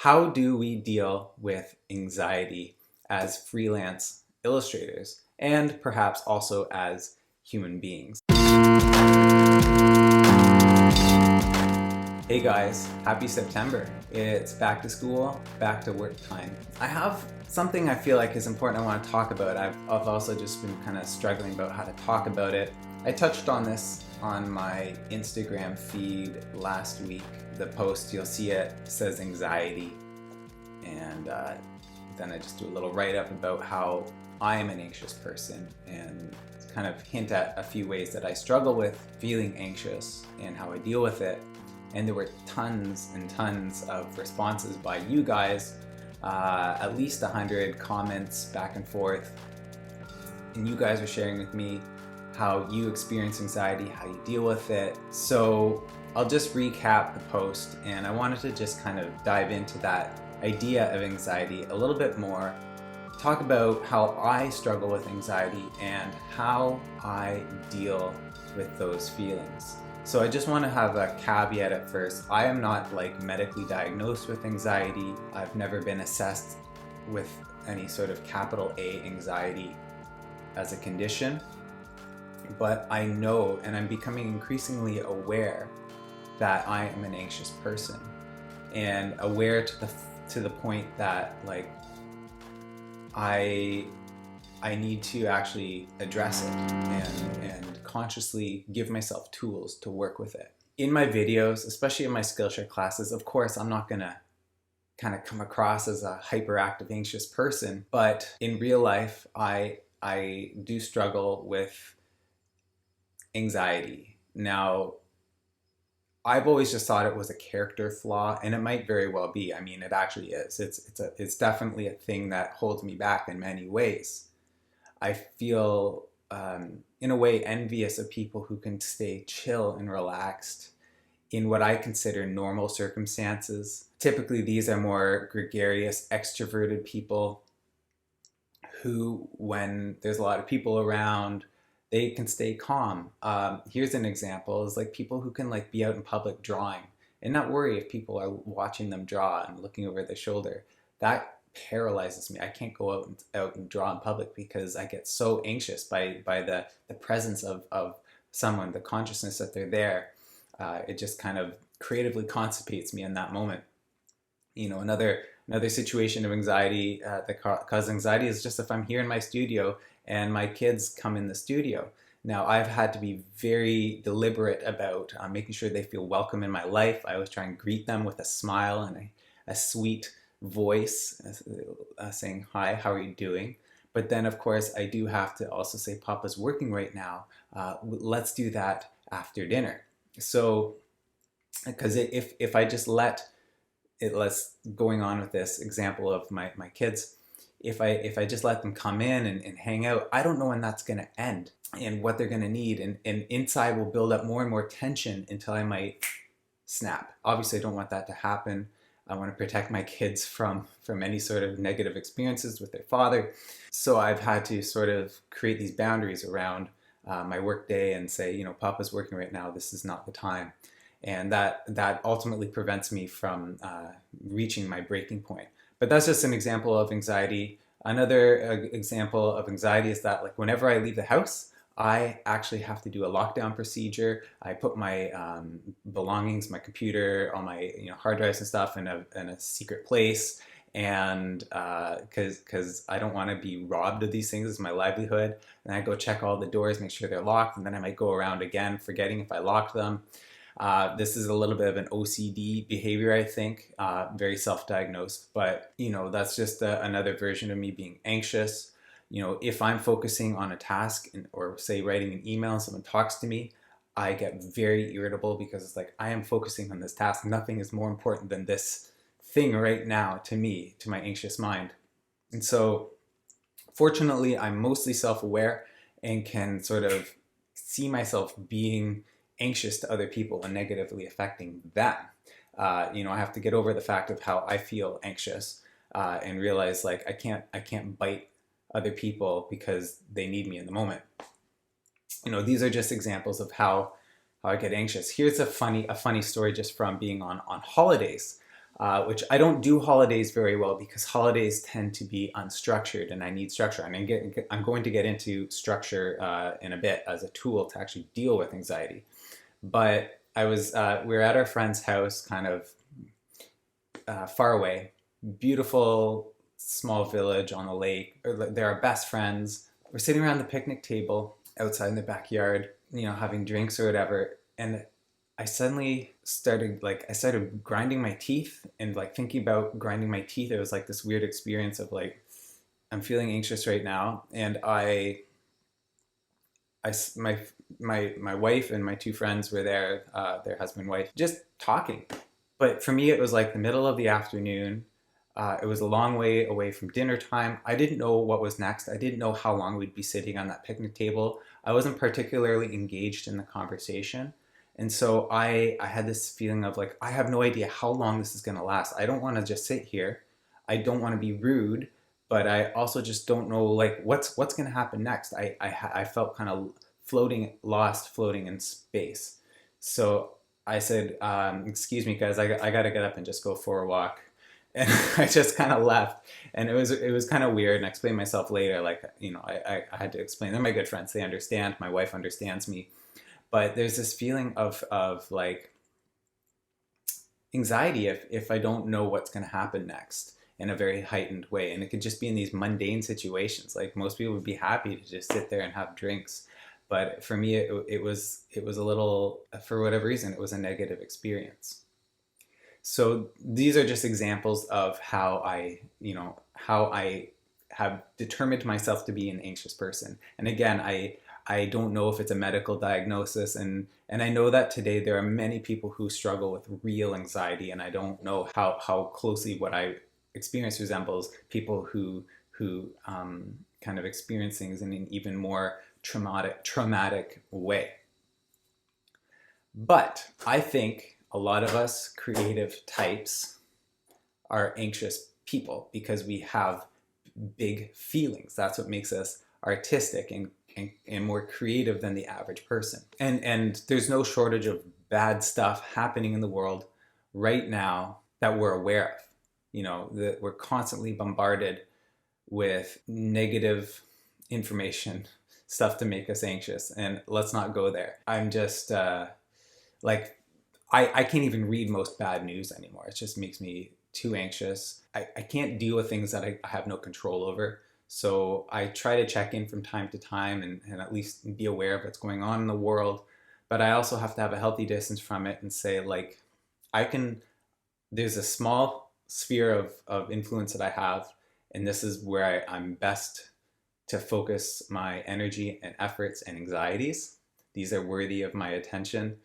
How do we deal with anxiety as freelance illustrators and perhaps also as human beings? Hey guys, happy September. It's back to school, back to work time. I have something I feel like is important I want to talk about. I've also just been kind of struggling about how to talk about it. I touched on this on my Instagram feed last week. The post, you'll see it says anxiety, and then I just do a little write-up about how I am an anxious person and kind of hint at a few ways that I struggle with feeling anxious and how I deal with it. And there were tons and tons of responses by you guys, at least 100 comments back and forth. And you guys are sharing with me how you experience anxiety, how you deal with it. So I'll just recap the post, and I wanted to just kind of dive into that idea of anxiety a little bit more, talk about how I struggle with anxiety and how I deal with those feelings. So I just want to have a caveat at first. I am not like medically diagnosed with anxiety. I've never been assessed with any sort of capital A anxiety as a condition, but I know, and I'm becoming increasingly aware that I am an anxious person, and aware to the point that like I need to actually address it and consciously give myself tools to work with it. In my videos, especially in my Skillshare classes, of course, I'm not gonna kind of come across as a hyperactive, anxious person, but in real life, I do struggle with anxiety. Now, I've always just thought it was a character flaw, and it might very well be. I mean, it actually is. It's definitely a thing that holds me back in many ways. I feel, in a way, envious of people who can stay chill and relaxed in what I consider normal circumstances. Typically, these are more gregarious, extroverted people who, when there's a lot of people around, they can stay calm. Here's an example, is like people who can like be out in public drawing and not worry if people are watching them draw and looking over their shoulder. That paralyzes me. I can't go out and draw in public because I get so anxious by the presence of someone, the consciousness that they're there. It just kind of creatively constipates me in that moment. You know, another situation of anxiety that causes anxiety is just if I'm here in my studio and my kids come in the studio. Now, I've had to be very deliberate about making sure they feel welcome in my life. I always try and greet them with a smile and a sweet voice, saying, "Hi, how are you doing?" But then, of course, I do have to also say, "Papa's working right now. Let's do that after dinner." So, because if I just let's going on with this example of my kids, if I just let them come in and hang out, I don't know when that's going to end and what they're going to need, and inside will build up more and more tension until I might snap. Obviously, I don't want that to happen. I want to protect my kids from any sort of negative experiences with their father. So I've had to sort of create these boundaries around my work day and say, you know, Papa's working right now. This is not the time. And that ultimately prevents me from reaching my breaking point. But that's just an example of anxiety. Another example of anxiety is that like whenever I leave the house, I actually have to do a lockdown procedure. I put my belongings, my computer, all my hard drives and stuff in a secret place, and because I don't want to be robbed of these things. It's my livelihood. And I go check all the doors, make sure they're locked, and then I might go around again, forgetting if I locked them. This is a little bit of an OCD behavior, I think, very self-diagnosed, but that's just another version of me being anxious. If I'm focusing on a task or say writing an email and someone talks to me, I get very irritable because it's like, I am focusing on this task. Nothing is more important than this thing right now to me, to my anxious mind. And so fortunately, I'm mostly self-aware and can sort of see myself being anxious to other people and negatively affecting them. I have to get over the fact of how I feel anxious and realize like I can't bite other people because they need me in the moment. These are just examples of how I get anxious. Here's a funny story just from being on holidays. which I don't do holidays very well because holidays tend to be unstructured and I need structure. And I'm going to get into structure in a bit as a tool to actually deal with anxiety. But we were at our friend's house, kind of far away, beautiful small village on the lake. They're our best friends. We're sitting around the picnic table outside in the backyard, having drinks or whatever. And I started grinding my teeth and like thinking about grinding my teeth. It was like this weird experience of like, I'm feeling anxious right now. And my wife and my two friends were there, their husband and wife, just talking. But for me, it was like the middle of the afternoon. It was a long way away from dinner time. I didn't know what was next. I didn't know how long we'd be sitting on that picnic table. I wasn't particularly engaged in the conversation. And so I had this feeling of like, I have no idea how long this is going to last. I don't want to just sit here. I don't want to be rude, but I also just don't know like what's going to happen next. I felt kind of lost floating in space. So I said, excuse me, guys, I got to get up and just go for a walk. And I just kind of left. And it was kind of weird. And I explained myself later. Like, I had to explain. They're my good friends. They understand. My wife understands me. But there's this feeling of like anxiety if I don't know what's going to happen next in a very heightened way. And it could just be in these mundane situations. Like most people would be happy to just sit there and have drinks. But for me, it was a little, for whatever reason, it was a negative experience. So these are just examples of how I have determined myself to be an anxious person. And again, I don't know if it's a medical diagnosis, and I know that today there are many people who struggle with real anxiety, and I don't know how closely what I experience resembles people who kind of experience things in an even more traumatic way. But I think a lot of us creative types are anxious people because we have big feelings. That's what makes us artistic and more creative than the average person. And there's no shortage of bad stuff happening in the world right now that we're aware of. That we're constantly bombarded with negative information, stuff to make us anxious. And let's not go there. I'm just like, I can't even read most bad news anymore. It just makes me too anxious. I can't deal with things that I have no control over. So I try to check in from time to time and at least be aware of what's going on in the world. But I also have to have a healthy distance from it and say, like, there's a small sphere of influence that I have, and this is where I'm best to focus my energy and efforts and anxieties. These are worthy of my attention.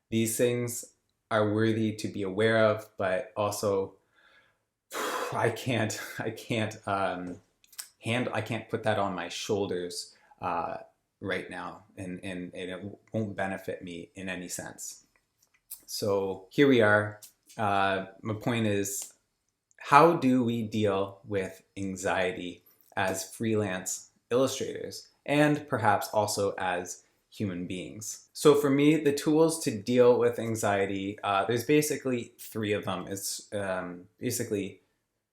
These things are worthy to be aware of, but also I can't put that on my shoulders right now, and it won't benefit me in any sense. So here we are. My point is, how do we deal with anxiety as freelance illustrators and perhaps also as human beings? So for me, the tools to deal with anxiety, there's basically three of them. It's basically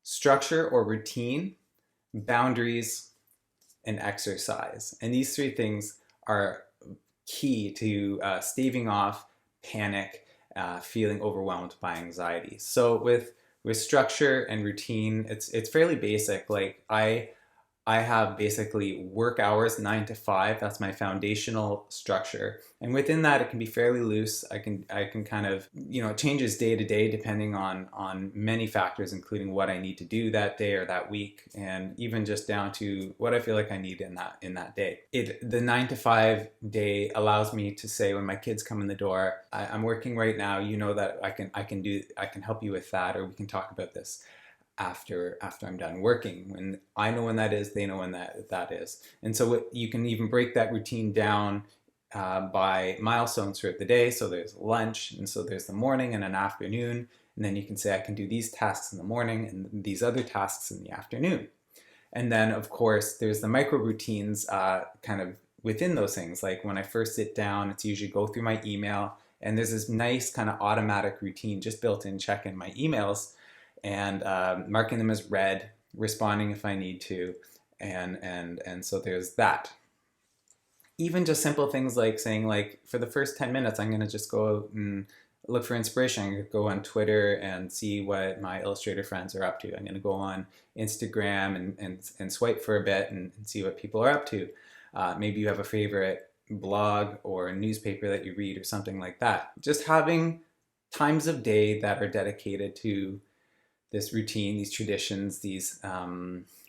structure or routine, boundaries, and exercise. And these three things are key to staving off panic, feeling overwhelmed by anxiety. So with structure and routine, it's fairly basic. Like I have basically work hours 9 to 5. That's my foundational structure. And within that, it can be fairly loose. I can kind of, it changes day to day depending on many factors, including what I need to do that day or that week, and even just down to what I feel like I need in that day. The 9 to 5 day allows me to say when my kids come in the door, I'm working right now, that I can help you with that, or we can talk about this after I'm done working. When I know when that is, they know when that is. And so you can even break that routine down by milestones throughout the day. So there's lunch, and so there's the morning and an afternoon, and then you can say I can do these tasks in the morning and these other tasks in the afternoon. And then of course there's the micro routines kind of within those things. Like when I first sit down, it's usually go through my email, and there's this nice kind of automatic routine just built in, check in my emails. and marking them as read, responding if I need to, and so there's that. Even just simple things like saying, like, for the first 10 minutes, I'm going to just go out and look for inspiration. I'm going to go on Twitter and see what my Illustrator friends are up to. I'm going to go on Instagram and swipe for a bit and see what people are up to. Maybe you have a favorite blog or a newspaper that you read or something like that. Just having times of day that are dedicated to this routine, these traditions, these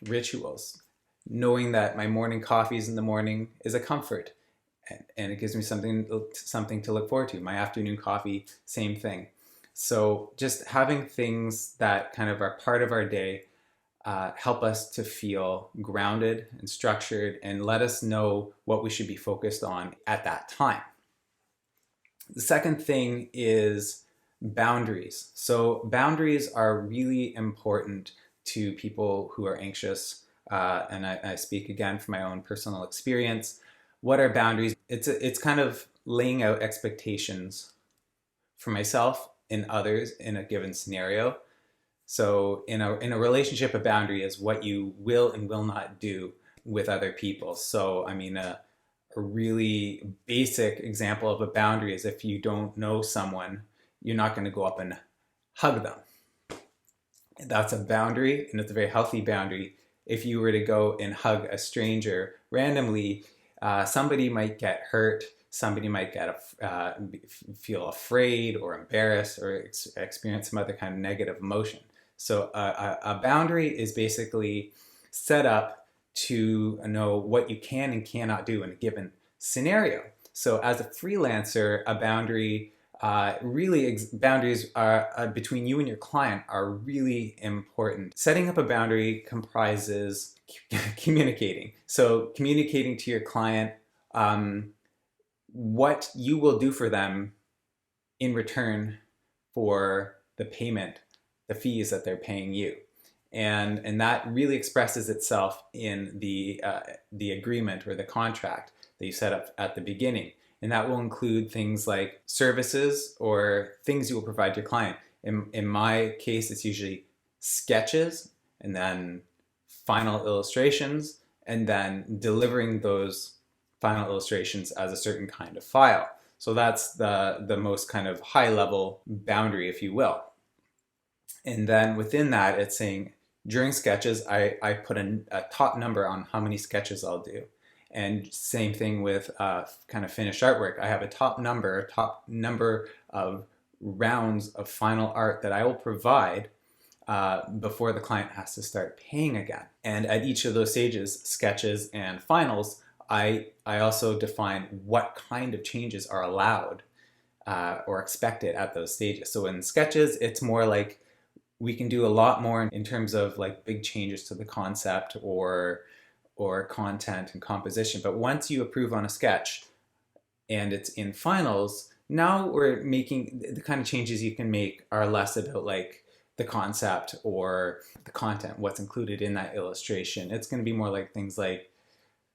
rituals. Knowing that my morning coffees in the morning is a comfort, and it gives me something to look forward to. My afternoon coffee, same thing. So just having things that kind of are part of our day help us to feel grounded and structured and let us know what we should be focused on at that time. The second thing is boundaries. So boundaries are really important to people who are anxious. And I speak again from my own personal experience. What are boundaries? It's kind of laying out expectations for myself and others in a given scenario. So in a relationship, a boundary is what you will and will not do with other people. So I mean, a really basic example of a boundary is if you don't know someone, you're not going to go up and hug them. That's a boundary, and it's a very healthy boundary. If you were to go and hug a stranger randomly, somebody might get hurt, somebody might feel afraid or embarrassed or experience some other kind of negative emotion. So a boundary is basically set up to know what you can and cannot do in a given scenario. So as a freelancer, a boundary boundaries are between you and your client are really important. Setting up a boundary comprises communicating. So communicating to your client what you will do for them in return for the payment, the fees that they're paying you. And that really expresses itself in the agreement or the contract that you set up at the beginning. And that will include things like services or things you will provide to your client. In my case, it's usually sketches and then final illustrations, and then delivering those final illustrations as a certain kind of file. So that's the most kind of high level boundary, if you will. And then within that, it's saying during sketches, I put a top number on how many sketches I'll do. And same thing with kind of finished artwork. I have a top number of rounds of final art that I will provide before the client has to start paying again. And at each of those stages, sketches and finals, I also define what kind of changes are allowed or expected at those stages. So in sketches, it's more like we can do a lot more in terms of like big changes to the concept or content and composition. But once you approve on a sketch and it's in finals, now we're making the kind of changes you can make are less about like the concept or the content, what's included in that illustration. It's going to be more like things like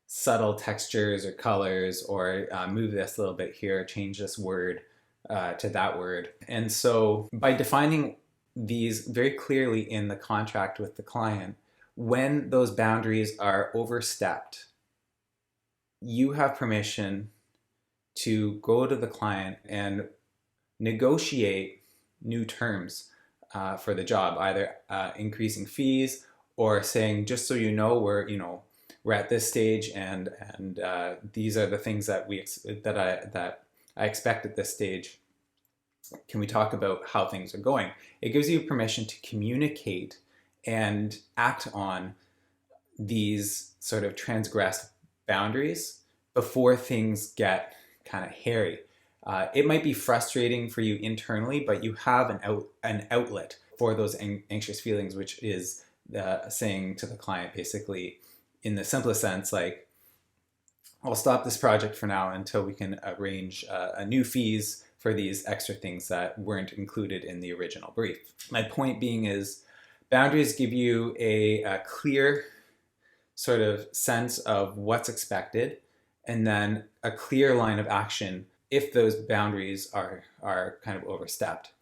subtle textures or colors, or move this a little bit here, change this word to that word. And so by defining these very clearly in the contract with the client, when those boundaries are overstepped, you have permission to go to the client and negotiate new terms for the job, either increasing fees or saying, just so you know, we're at this stage, and these are the things that I expect at this stage. Can we talk about how things are going? It gives you permission to communicate and act on these sort of transgressed boundaries before things get kind of hairy. It might be frustrating for you internally, but you have an outlet for those anxious feelings, which is saying to the client, basically, in the simplest sense, like, I'll stop this project for now until we can arrange a new fees for these extra things that weren't included in the original brief. My point being is boundaries give you a clear sort of sense of what's expected, and then a clear line of action if those boundaries are kind of overstepped.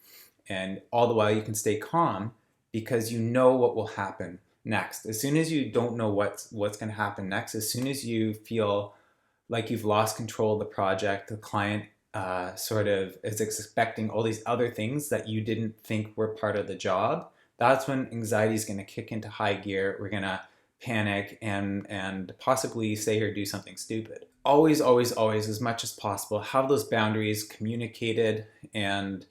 And all the while you can stay calm because you know what will happen next. As soon as you don't know what's going to happen next, as soon as you feel like you've lost control of the project, the client sort of is expecting all these other things that you didn't think were part of the job, that's when anxiety is going to kick into high gear. We're going to panic and possibly say or do something stupid. Always, always, always, as much as possible, have those boundaries communicated and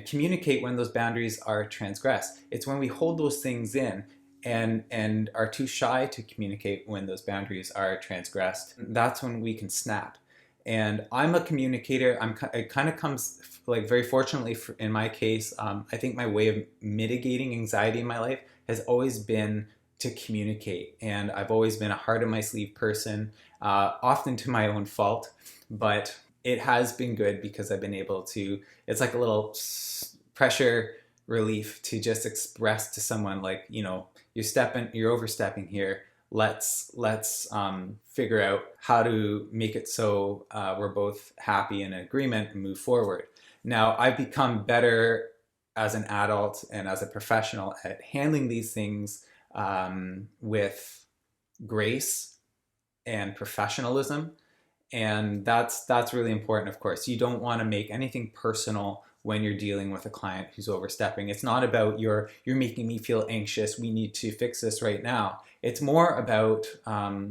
communicate when those boundaries are transgressed. It's when we hold those things in and are too shy to communicate when those boundaries are transgressed, that's when we can snap. And I'm a communicator. It kind of comes like very fortunately in my case. I think my way of mitigating anxiety in my life has always been to communicate, and I've always been a heart in my sleeve person, often to my own fault, but it has been good because I've been able to. It's like a little pressure relief to just express to someone, like, you're overstepping here. Let's figure out how to make it so we're both happy and in agreement and move forward. Now, I've become better as an adult and as a professional at handling these things with grace and professionalism, and that's really important. Of course, you don't want to make anything personal when you're dealing with a client who's overstepping. It's not about you're making me feel anxious, we need to fix this right now. It's more about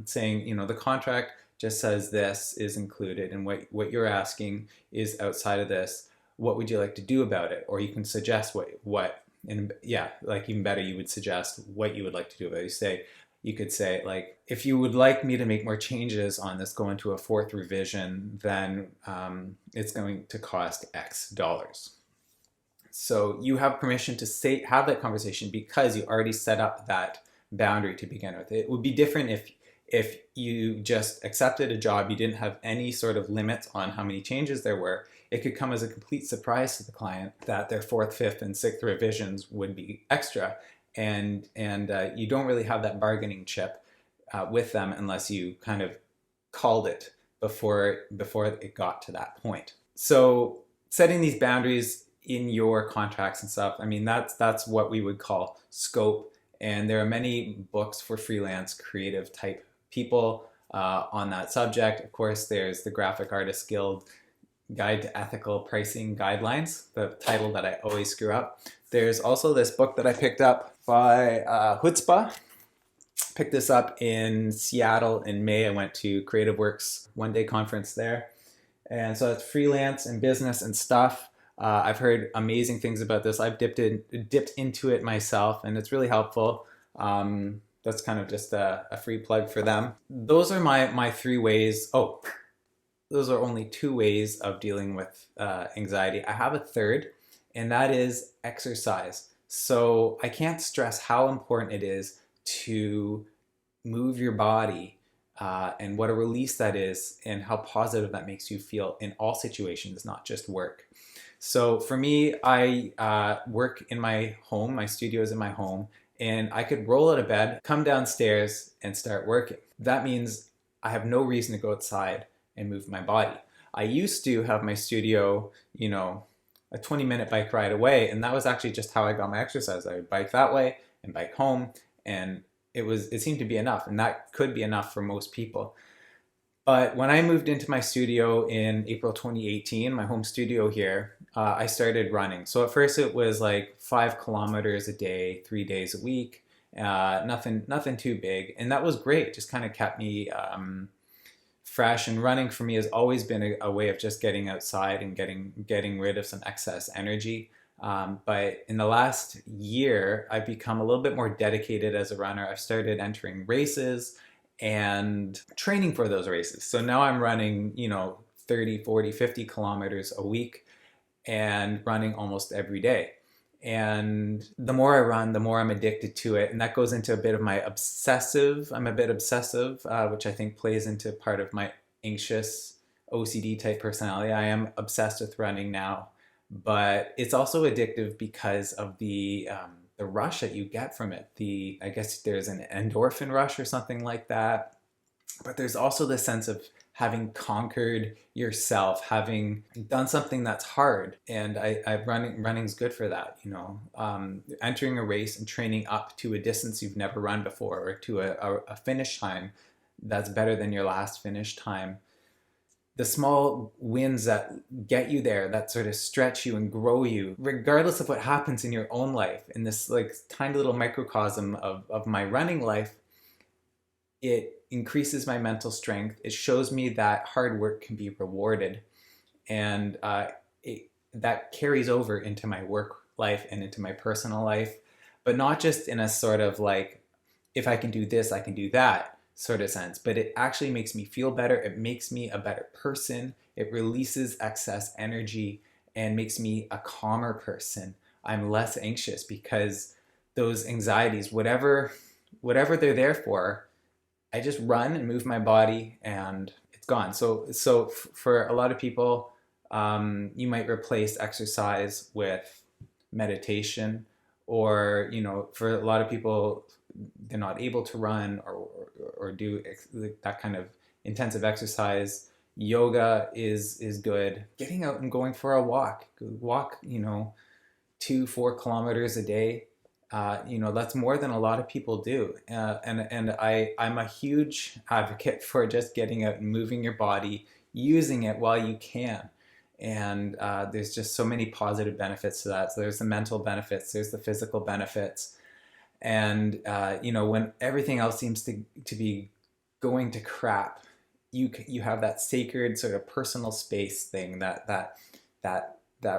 saying, the contract just says this is included, and what you're asking is outside of this. What would you like to do about it? Or you can suggest what and yeah, like even better, you would suggest what you would like to do about it. You could say, like, if you would like me to make more changes on this, go into a fourth revision, then it's going to cost X dollars. So you have permission to have that conversation because you already set up that boundary to begin with. It would be different if you just accepted a job, you didn't have any sort of limits on how many changes there were. It could come as a complete surprise to the client that their fourth, fifth, and sixth revisions would be extra, and you don't really have that bargaining chip with them unless you kind of called it before it got to that point. So setting these boundaries in your contracts and stuff, I mean, that's what we would call scope. And there are many books for freelance creative type people on that subject. Of course, there's the Graphic Artists Guild Guide to Ethical Pricing Guidelines, the title that I always screw up. There's also this book that I picked up by Chutzpah. Picked this up in Seattle in May. I went to Creative Works one-day conference there. And so it's freelance and business and stuff. I've heard amazing things about this. I've dipped into it myself, and it's really helpful. That's kind of just a free plug for them. Those are my three ways. Oh, those are only two ways of dealing with anxiety. I have a third, and that is exercise. So I can't stress how important it is to move your body and what a release that is, and how positive that makes you feel in all situations, not just work. So for me, I work in my home. My studio is in my home, and I could roll out of bed, come downstairs, and start working. That means I have no reason to go outside and move my body. I used to have my studio, a 20-minute bike ride away, and that was actually just how I got my exercise. I would bike that way and bike home, and it seemed to be enough, and that could be enough for most people. But when I moved into my studio in April 2018, my home studio here, I started running. So at first it was like 5 kilometers a day, 3 days a week, nothing too big, and that was great. Just kind of kept me fresh, and running for me has always been a way of just getting outside and getting rid of some excess energy. But in the last year, I've become a little bit more dedicated as a runner. I've started entering races and training for those races. So now I'm running, 30, 40, 50 kilometers a week, and running almost every day. And the more I run, the more I'm addicted to it. And that goes into a bit of I'm a bit obsessive, which I think plays into part of my anxious OCD type personality. I am obsessed with running now, but it's also addictive because of the rush that you get from it. I guess there's an endorphin rush or something like that. But there's also the sense of having conquered yourself, having done something that's hard. And running's good for that, you know. Entering a race and training up to a distance you've never run before, or to a finish time that's better than your last finish time. The small wins that get you there, that sort of stretch you and grow you, regardless of what happens in your own life, in this like tiny little microcosm of my running life, it increases my mental strength. It shows me that hard work can be rewarded, and that carries over into my work life and into my personal life, but not just in a sort of like, if I can do this, I can do that sort of sense, but it actually makes me feel better. It makes me a better person. It releases excess energy and makes me a calmer person. I'm less anxious because those anxieties, whatever they're there for, I just run and move my body and it's gone. So for a lot of people, you might replace exercise with meditation, or, you know, for a lot of people, they're not able to run or do that kind of intensive exercise. Yoga is good. Getting out and going for a walk, you know, 2-4 kilometers a day. You know, that's more than a lot of people do. And I'm a huge advocate for just getting out and moving your body, using it while you can. And there's just so many positive benefits to that. So there's the mental benefits, there's the physical benefits. And you know, when everything else seems to be going to crap, you have that sacred sort of personal space thing, that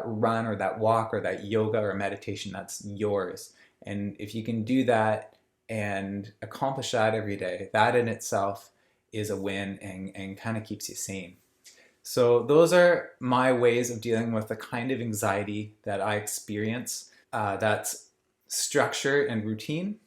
run or that walk or that yoga or meditation, that's yours. And if you can do that and accomplish that every day, that in itself is a win, and kind of keeps you sane. So those are my ways of dealing with the kind of anxiety that I experience. That's structure and routine,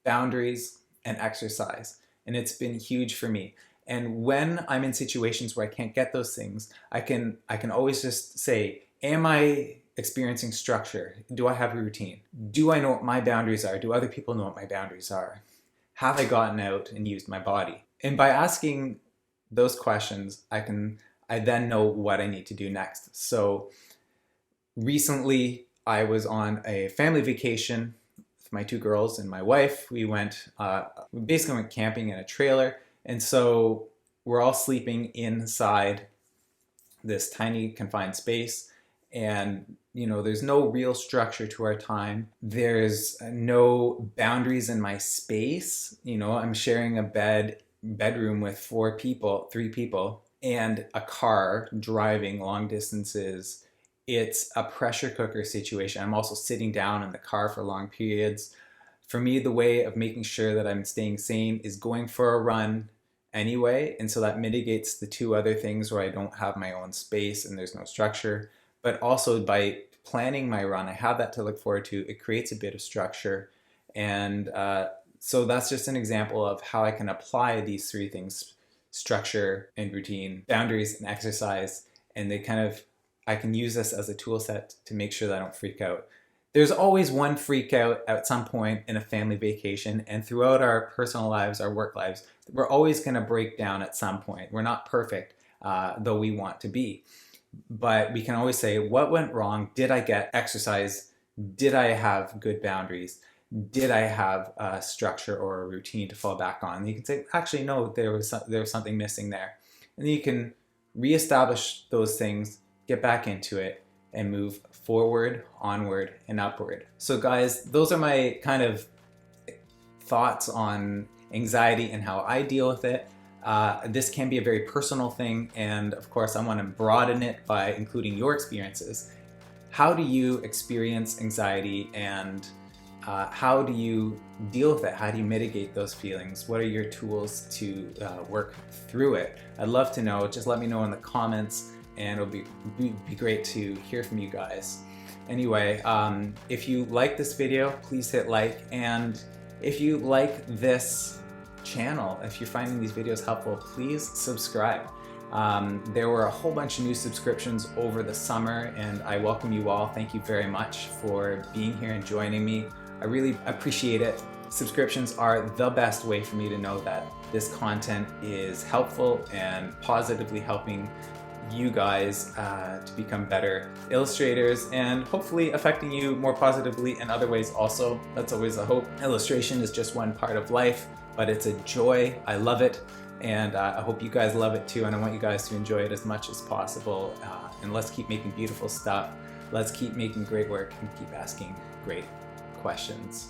boundaries, and exercise. And it's been huge for me. And when I'm in situations where I can't get those things, I can always just say, am I experiencing structure? Do I have a routine? Do I know what my boundaries are? Do other people know what my boundaries are? Have I gotten out and used my body? And by asking those questions, I then know what I need to do next. So recently I was on a family vacation with my 2 girls and my wife. We basically went camping in a trailer. And so we're all sleeping inside this tiny confined space. And, you know, there's no real structure to our time. There's no boundaries in my space. You know, I'm sharing a bedroom with 3 people, and a car driving long distances. It's a pressure cooker situation. I'm also sitting down in the car for long periods. For me, the way of making sure that I'm staying sane is going for a run anyway. And so that mitigates the 2 other things where I don't have my own space and there's no structure. But also by planning my run, I have that to look forward to. It creates a bit of structure. And so that's just an example of how I can apply these 3 things: structure and routine, boundaries and exercise. And I can use this as a tool set to make sure that I don't freak out. There's always one freak out at some point in a family vacation, and throughout our personal lives, our work lives, we're always going to break down at some point. We're not perfect, though we want to be. But we can always say, what went wrong? Did I get exercise? Did I have good boundaries? Did I have a structure or a routine to fall back on? And you can say, actually, no, there was something missing there. And then you can reestablish those things, get back into it, and move forward, onward, and upward. So guys, those are my kind of thoughts on anxiety and how I deal with it. This can be a very personal thing, and of course I want to broaden it by including your experiences. How do you experience anxiety, and how do you deal with it? How do you mitigate those feelings? What are your tools to work through it? I'd love to know. Just let me know in the comments, and it'll be great to hear from you guys. Anyway, if you like this video, please hit like, and if you like this channel, if you're finding these videos helpful, please subscribe. There were a whole bunch of new subscriptions over the summer, and I welcome you all. Thank you very much for being here and joining me. I really appreciate it. Subscriptions are the best way for me to know that this content is helpful and positively helping you guys to become better illustrators, and hopefully affecting you more positively in other ways also. That's always a hope. Illustration is just one part of life, but it's a joy. I love it, and I hope you guys love it too, and I want you guys to enjoy it as much as possible. And let's keep making beautiful stuff. Let's keep making great work and keep asking great questions.